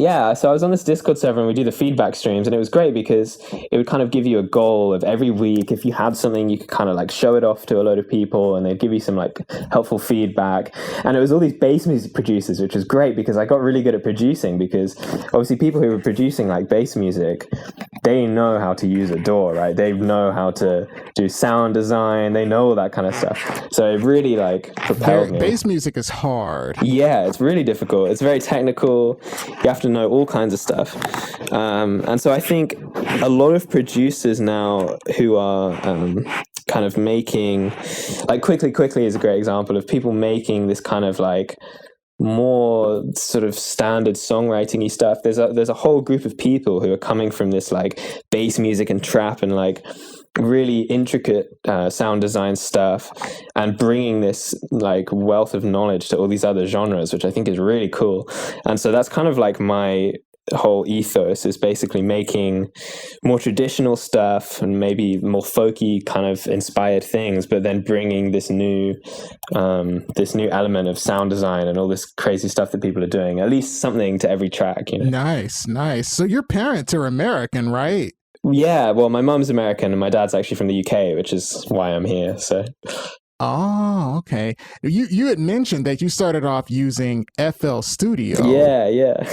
yeah, so I was on this Discord server, and we do the feedback streams, and it was great because it would kind of give you a goal of every week. If you had something, you could kind of like show it off to a load of people, and they'd give you some like helpful feedback. And it was all these bass music producers, which was great because I got really good at producing, because obviously people who were producing like bass music, they know how to use a DAW, right? They know how to do sound design. They know all that kind of stuff. So it really like propelled me. Bass music is hard. Yeah, it's really difficult. It's very technical. You have to know all kinds of stuff. And so I think a lot of producers now who are kind of making, like Quickly is a great example of people making this kind of like more sort of standard songwriting-y stuff. There's a whole group of people who are coming from this like bass music and trap and like really intricate sound design stuff, and bringing this like wealth of knowledge to all these other genres, which I think is really cool. And so that's kind of like my whole ethos, is basically making more traditional stuff and maybe more folky kind of inspired things, but then bringing this new element of sound design and all this crazy stuff that people are doing, at least something to every track, you know. Nice. So your parents are American, right? Yeah, well, my mum's American and my dad's actually from the UK, which is why I'm here. So. Oh, okay. You had mentioned that you started off using FL Studio. Yeah.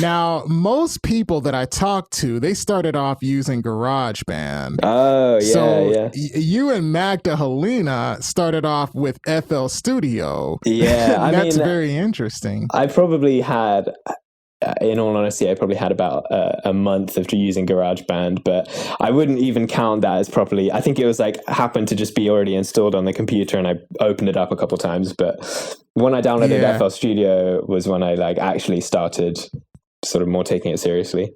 Now, most people that I talk to, they started off using GarageBand. Oh, yeah, so you and Magda Helena started off with FL Studio. Yeah, that's very interesting. I probably had in all honesty, I probably had about a month of using GarageBand, but I wouldn't even count that as properly. I think it was like happened to just be already installed on the computer, and I opened it up a couple times. But when I downloaded FL Studio was when I like actually started sort of more taking it seriously.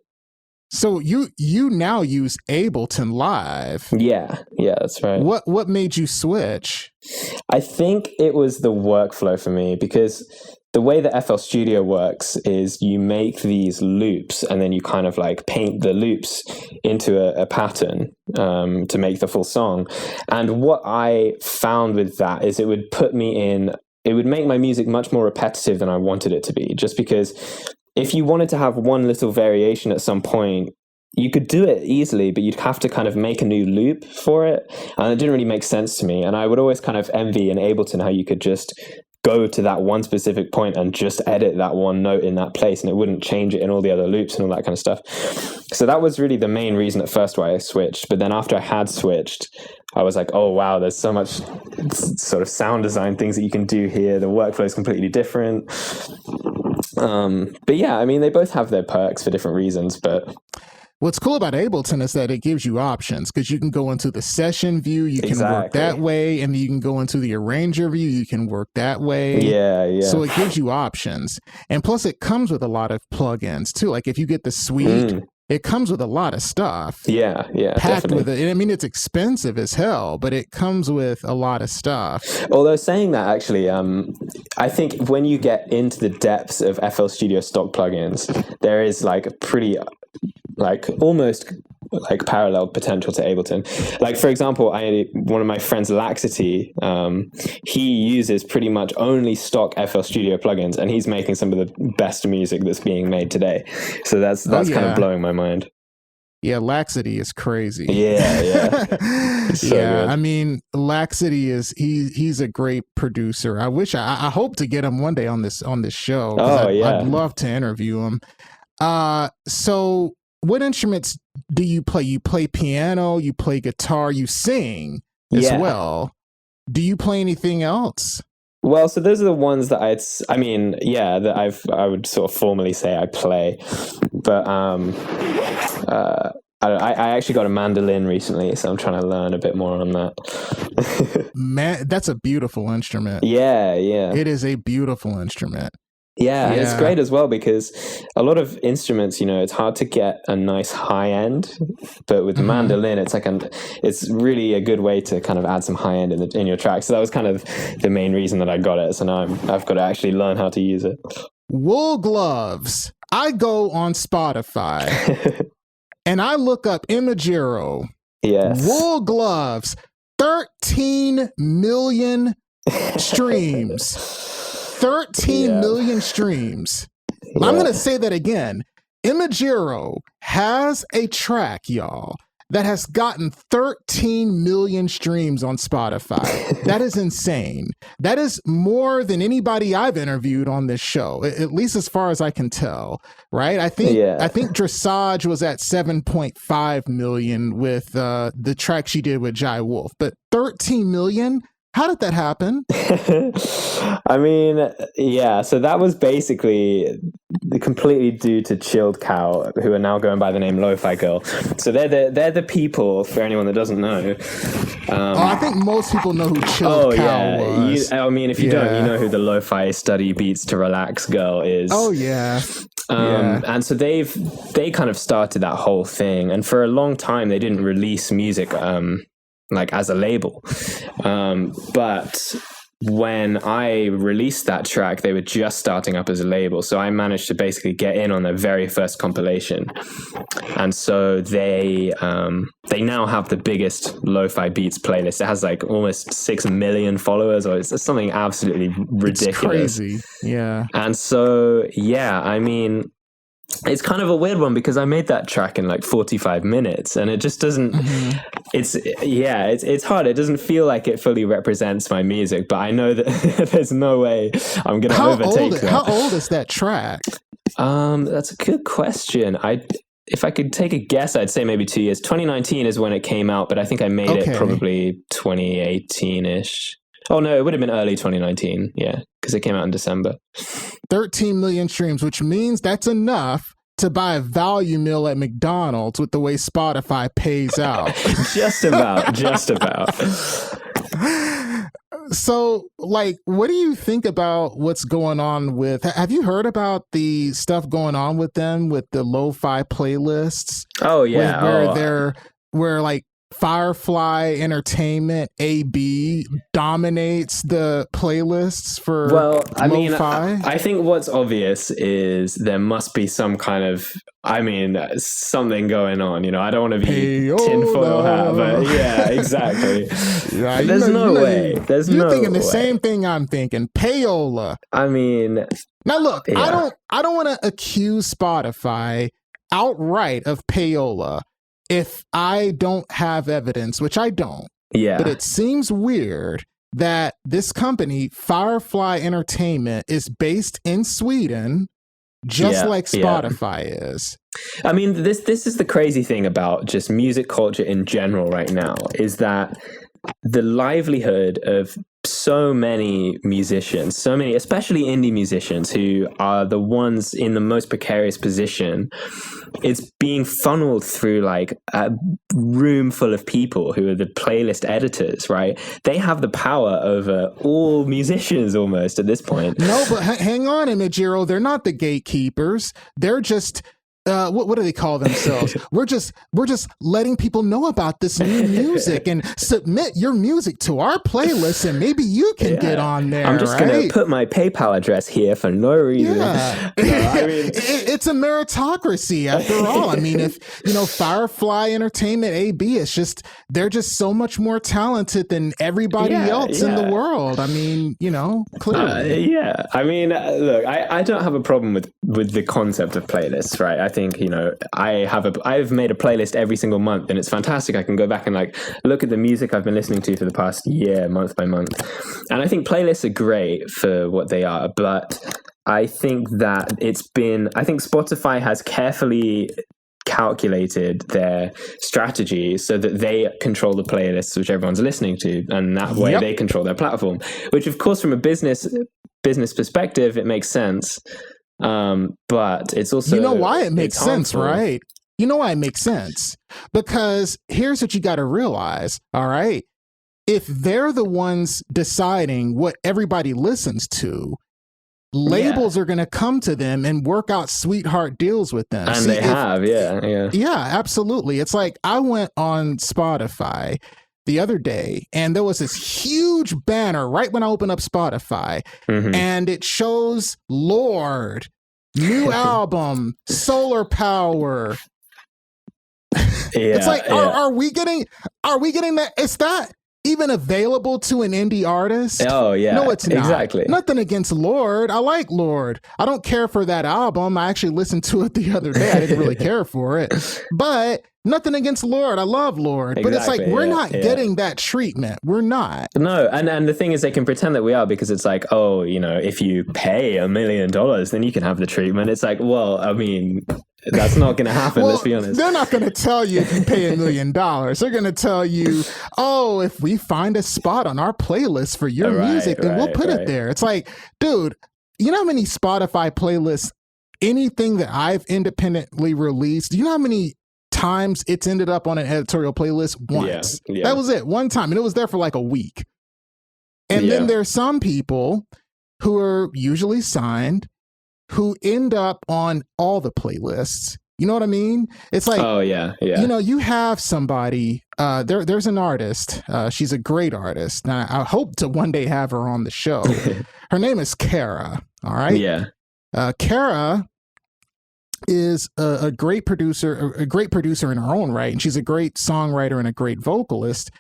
So you now use Ableton Live. Yeah, that's right. What made you switch? I think it was the workflow for me, because the way that FL Studio works is you make these loops and then you kind of like paint the loops into a pattern to make the full song. And what I found with that is it would make my music much more repetitive than I wanted it to be, just because if you wanted to have one little variation at some point, you could do it easily, but you'd have to kind of make a new loop for it. And it didn't really make sense to me. And I would always kind of envy in Ableton how you could just go to that one specific point and just edit that one note in that place, and it wouldn't change it in all the other loops and all that kind of stuff. So that was really the main reason at first why I switched. But then after I had switched, I was like, oh wow, there's so much sort of sound design things that you can do here. The workflow is completely different. But yeah, I mean, they both have their perks for different reasons, but what's cool about Ableton is that it gives you options, because you can go into the session view, you can work that way, and you can go into the arranger view, you can work that way. Yeah. So it gives you options. And plus it comes with a lot of plugins too. Like if you get the suite, it comes with a lot of stuff. Yeah, packed definitely. with it. And I mean, it's expensive as hell, but it comes with a lot of stuff. Although saying that, actually, I think when you get into the depths of FL Studio stock plugins, there is like a pretty, like almost like parallel potential to Ableton. Like for example, one of my friends, Laxity, he uses pretty much only stock FL Studio plugins, and he's making some of the best music that's being made today. So that's kind of blowing my mind. Yeah, Laxity is crazy. Yeah. So good. I mean, Laxity he's a great producer. I hope to get him one day on this show. I'd love to interview him. So what instruments do you play? You play piano, you play guitar, you sing as well. Do you play anything else? Well, so those are the ones that I would sort of formally say I play. But I actually got a mandolin recently, so I'm trying to learn a bit more on that. Man, that's a beautiful instrument. Yeah. It is a beautiful instrument. Yeah, and it's great as well, because a lot of instruments, it's hard to get a nice high end, but with the mandolin, it's really a good way to kind of add some high end in your track. So that was kind of the main reason that I got it. So now I've got to actually learn how to use it. Wool gloves. I go on Spotify and I look up Imagiro. Yes. Wool gloves. 13 million streams. 13 million streams. Yeah. I'm going to say that again. Imagiro has a track, y'all, that has gotten 13 million streams on Spotify. That is insane. That is more than anybody I've interviewed on this show, at least as far as I can tell, right? I think Dressage was at 7.5 million with the track she did with Jai Wolf, but 13 million? How did that happen? I mean, so that was basically completely due to Chilled Cow, who are now going by the name Lo-Fi Girl. So they're the people, for anyone that doesn't know. I think most people know who Chilled Cow was. If you don't, you know who the Lo-Fi Study Beats to Relax girl is. Oh, yeah. And so they kind of started that whole thing. And for a long time, they didn't release music like as a label. But when I released that track, they were just starting up as a label. So I managed to basically get in on their very first compilation. And so they now have the biggest lo-fi beats playlist. It has like almost 6 million followers, or it's something absolutely ridiculous. It's crazy. Yeah. And so, it's kind of a weird one, because I made that track in like 45 minutes and it just doesn't, it's hard. It doesn't feel like it fully represents my music, but I know that there's no way I'm going to overtake that. How old is that track? That's a good question. If I could take a guess, I'd say maybe 2 years. 2019 is when it came out, but I think I made it probably 2018-ish. Oh no, it would have been early 2019. Yeah, because it came out in December. 13 million streams, which means that's enough to buy a value meal at McDonald's with the way Spotify pays out. Just about. So, like, what do you think about what's going on with, have you heard about the stuff going on with them with the lo-fi playlists? Oh, yeah. Where like Firefly Entertainment AB dominates the playlists for lo-fi? Mean, I think what's obvious is there must be some kind of, something going on. You know, I don't want to be tinfoil hat, but yeah, exactly. Yeah, there's no way. You're thinking the same thing I'm thinking. Payola. I mean, now look, yeah. I don't want to accuse Spotify outright of payola if I don't have evidence, which I don't. Yeah. But it seems weird that this company, Firefly Entertainment, is based in Sweden, just like Spotify is. I mean, this is the crazy thing about just music culture in general right now, is that the livelihood of so many musicians, so many, especially indie musicians who are the ones in the most precarious position, it's being funneled through like a room full of people who are the playlist editors, right? They have the power over all musicians almost at this point. No, but hang on, Imagiro. They're not the gatekeepers. They're just what do they call themselves? We're just letting people know about this new music and submit your music to our playlist, and maybe you can get on there. I'm just going to put my PayPal address here for no reason. Yeah. No, I mean, it's a meritocracy after all. I mean, if Firefly Entertainment AB, it's just they're just so much more talented than everybody else in the world. I mean, clearly. I mean, look, I don't have a problem with the concept of playlists, right? I think I've made a playlist every single month, and it's fantastic. I can go back and like look at the music I've been listening to for the past year, month by month, and I think playlists are great for what they are. But I think that I think Spotify has carefully calculated their strategy so that they control the playlists which everyone's listening to, and that way they control their platform. Which, of course, from a business perspective, it makes sense. But it's also, why it makes sense, right? You know why it makes sense? Because here's what you got to realize, all right? If they're the ones deciding what everybody listens to, labels are going to come to them and work out sweetheart deals with them. And they have, yeah. Yeah, absolutely. It's like I went on Spotify the other day, and there was this huge banner right when I opened up Spotify, and it shows Lorde, new album, Solar Power. It's like, are we getting that? Is that even available to an indie artist? Oh, yeah. No, it's not. Exactly. Nothing against Lorde. I like Lorde. I don't care for that album. I actually listened to it the other day. I didn't really care for it. But nothing against Lorde. I love Lorde. Exactly, but it's like, we're not getting that treatment. We're not. No, and the thing is, they can pretend that we are, because it's like, oh, if you pay $1 million, then you can have the treatment. It's like, well, I mean, that's not going to happen, let's be honest. They're not going to tell you if you pay $1 million. They're going to tell you, oh, if we find a spot on our playlist for your music, then we'll put it there. It's like, dude, you know how many Spotify playlists, anything that I've independently released, you know how many times it's ended up on an editorial playlist? Once. Yeah. That was it. One time. And it was there for like a week. And then there's some people who are usually signed who end up on all the playlists. You know what I mean? It's like, oh yeah. You have somebody, there's an artist, she's a great artist. Now, I hope to one day have her on the show. Her name is Karra, all right? Yeah. Karra is a great producer in her own right, and she's a great songwriter and a great vocalist.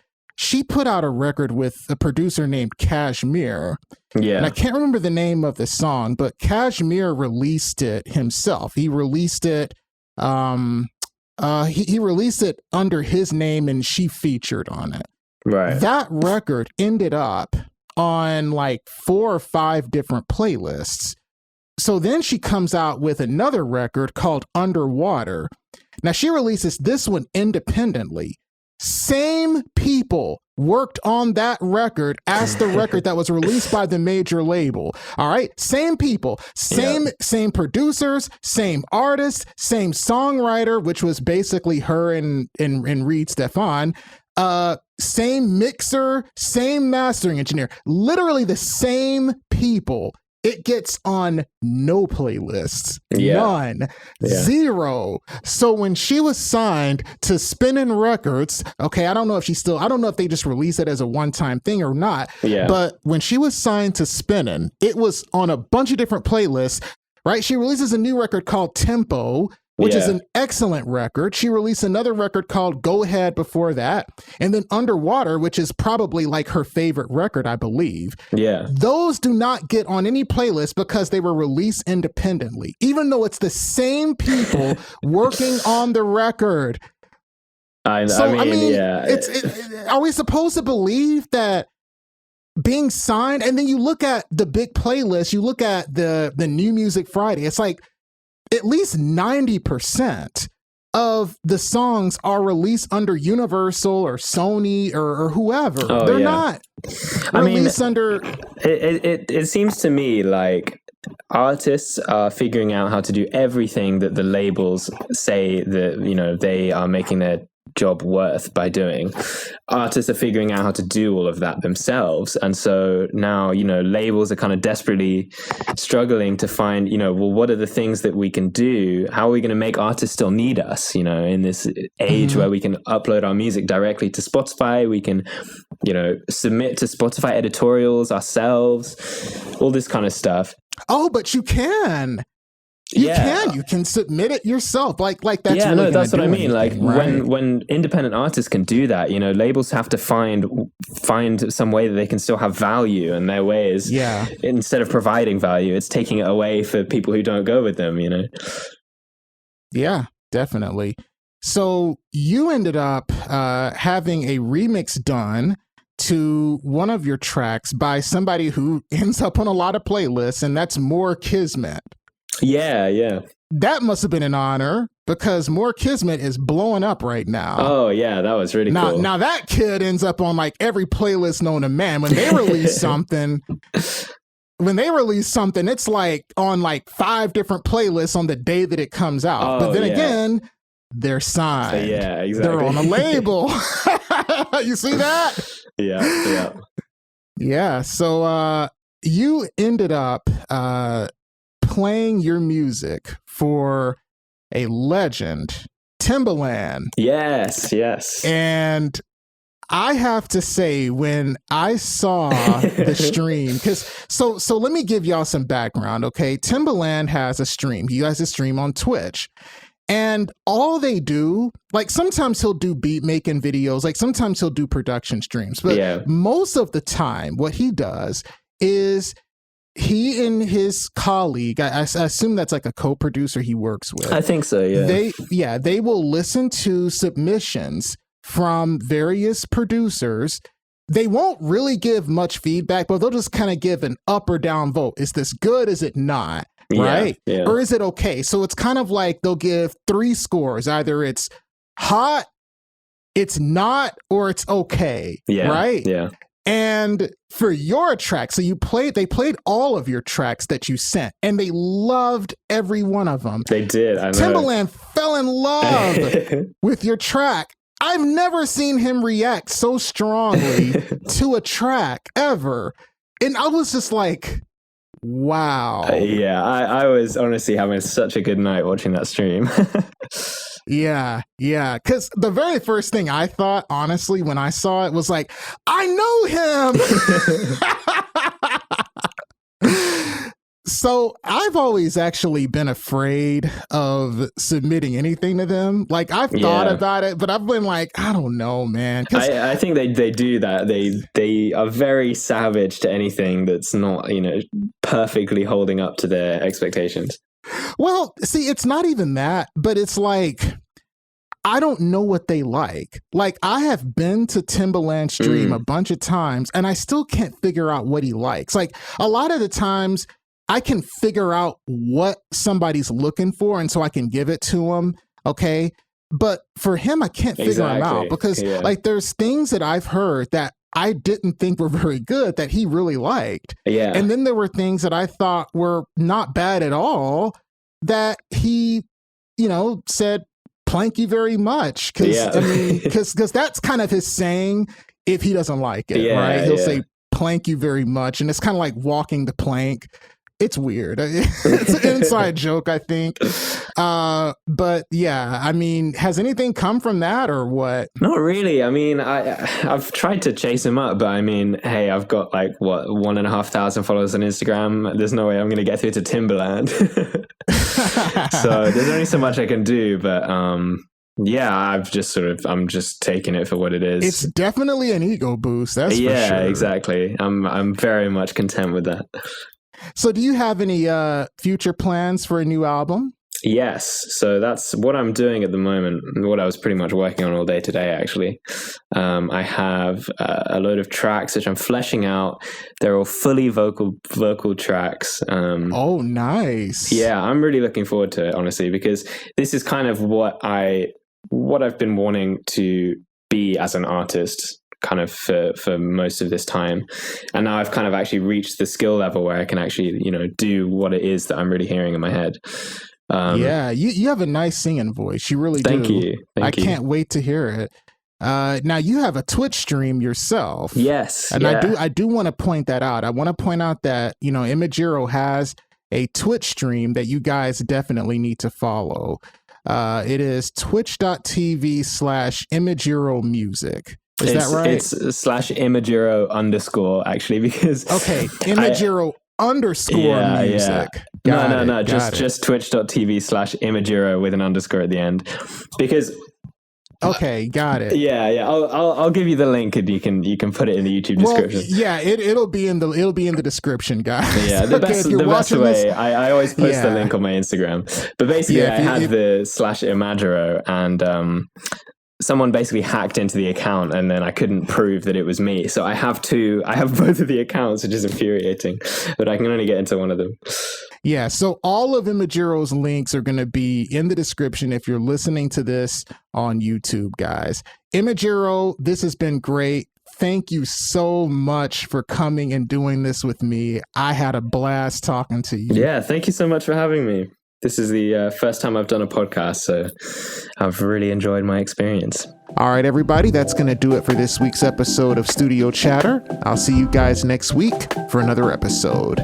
She put out a record with a producer named Kashmir. Yeah. And I can't remember the name of the song, but Kashmir released it himself. He released it he released it under his name, and she featured on it. Right. That record ended up on like 4 or 5 different playlists. So then she comes out with another record called Underwater. Now she releases this one independently, same people worked on that record as the record that was released by the major label. All right, same people, same producers, same artists, same songwriter, which was basically her and Reed Stefan. Same mixer, same mastering engineer, literally the same people. It gets on no playlists, none, zero. So when she was signed to Spinnin' Records, okay, I don't know if they just released it as a one-time thing or not, but when she was signed to Spinnin', it was on a bunch of different playlists, right? She releases a new record called Tempo, which is an excellent record. She released another record called Go Ahead before that. And then Underwater, which is probably like her favorite record, I believe. Yeah. Those do not get on any playlist because they were released independently, even though it's the same people working on the record. I mean, are we supposed to believe that being signed, and then you look at the big playlist, you look at the New Music Friday, it's like, at least 90% of the songs are released under Universal or Sony or whoever. They're not released under... It seems to me like artists are figuring out how to do everything that the labels say that, you know, they are making their job worth by doing. Artists are figuring out how to do all of that themselves, and so now, you know, labels are kind of desperately struggling to find, you know, well, what are the things that we can do? How are we going to make artists still need us, you know, in this age where we can upload our music directly to Spotify, we can, you know, submit to Spotify editorials ourselves, all this kind of stuff. Oh, but you can. You can submit it yourself. Like that's really that's what I mean. Anything, like right? when independent artists can do that, you know, labels have to find some way that they can still have value, and their way is instead of providing value, it's taking it away for people who don't go with them, you know. Yeah, definitely. So you ended up having a remix done to one of your tracks by somebody who ends up on a lot of playlists, and that's More Kismet. Yeah. That must have been an honor, because More Kismet is blowing up right now. Oh, yeah, that was really cool. Now that kid ends up on like every playlist known to man. When they release something, it's like on like 5 different playlists on the day that it comes out. But then again, they're signed. Yeah, exactly. They're on a label. You see that? Yeah. Yeah. So you ended up playing your music for a legend, Timbaland. Yes. And I have to say, when I saw the stream, because so let me give y'all some background, okay? Timbaland has a stream. He has a stream on Twitch. And all they do, like sometimes he'll do beat making videos, like sometimes he'll do production streams. But most of the time, what he does is he and his colleague, I assume that's like a co-producer he works with. I think so, yeah. They will listen to submissions from various producers. They won't really give much feedback, but they'll just kind of give an up or down vote. Is this good? Is it not? Right? Yeah. Or is it okay? So it's kind of like they'll give 3 scores. Either it's hot, it's not, or it's okay. Right? Yeah. And for your track, so they played all of your tracks that you sent, and they loved every one of them. They did. I know. Timbaland fell in love with your track. I've never seen him react so strongly to a track ever. And I was just like, wow. I was honestly having such a good night watching that stream. Yeah. Because the very first thing I thought, honestly, when I saw it was like, I know him. So I've always actually been afraid of submitting anything to them. Like I've thought about it, but I've been like, I don't know, man. I think they do that. They are very savage to anything that's not, you know, perfectly holding up to their expectations. Well, see, it's not even that, but it's like, I don't know what they like. Like, I have been to Timbaland's stream a bunch of times, and I still can't figure out what he likes. Like, a lot of the times, I can figure out what somebody's looking for, and so I can give it to them, okay? but for him, I can't figure him out because like there's things that I've heard that I didn't think were very good that he really liked. Yeah. And then there were things that I thought were not bad at all that he, said, "Plank you very much." Because that's kind of his saying if he doesn't like it, right? He'll say, "Plank you very much." And it's kind of like walking the plank. It's weird. It's an inside joke, I think. But yeah, I mean, has anything come from that or what? Not really. I mean, I've tried to chase him up, but I mean, hey, I've got 1,500 followers on Instagram. There's no way I'm going to get through to Timbaland. So there's only so much I can do, but yeah, I'm just taking it for what it is. It's definitely an ego boost. That's for sure. Yeah, exactly. I'm very much content with that. So do you have any future plans for a new album? Yes. So that's what I'm doing at the moment, what I was pretty much working on all day today, actually. I have a load of tracks which I'm fleshing out. They're all fully vocal tracks. Oh, nice. Yeah, I'm really looking forward to it, honestly, because this is kind of what I've been wanting to be as an artist kind of for most of this time, and now I've kind of actually reached the skill level where I can actually do what it is that I'm really hearing in my head. Yeah, you have a nice singing voice. You really do. Thank you. I can't wait to hear it. Now you have a Twitch stream yourself. Yes, and I do want to point that out. I want to point out that Imagiro has a Twitch stream that you guys definitely need to follow. It is twitch.tv/Imagiro music. Is that right? It's /Imagiro _ actually, because Imagiro _ music. Yeah. No, just twitch.tv/Imagiro with an underscore at the end, because okay, got it. Yeah. I'll give you the link and you can put it in the YouTube description. Yeah, it'll be in the description, guys. Yeah, the best way. I always post the link on my Instagram. But basically, I had the /Imagiro, and someone basically hacked into the account, and then I couldn't prove that it was me. So I have both of the accounts, which is infuriating, but I can only get into one of them. Yeah, so all of Imagiro's links are going to be in the description if you're listening to this on YouTube, guys. Imagiro, this has been great. Thank you so much for coming and doing this with me. I had a blast talking to you. Yeah, thank you so much for having me. This is the first time I've done a podcast, so I've really enjoyed my experience. All right, everybody, that's going to do it for this week's episode of Studio Chatter. I'll see you guys next week for another episode.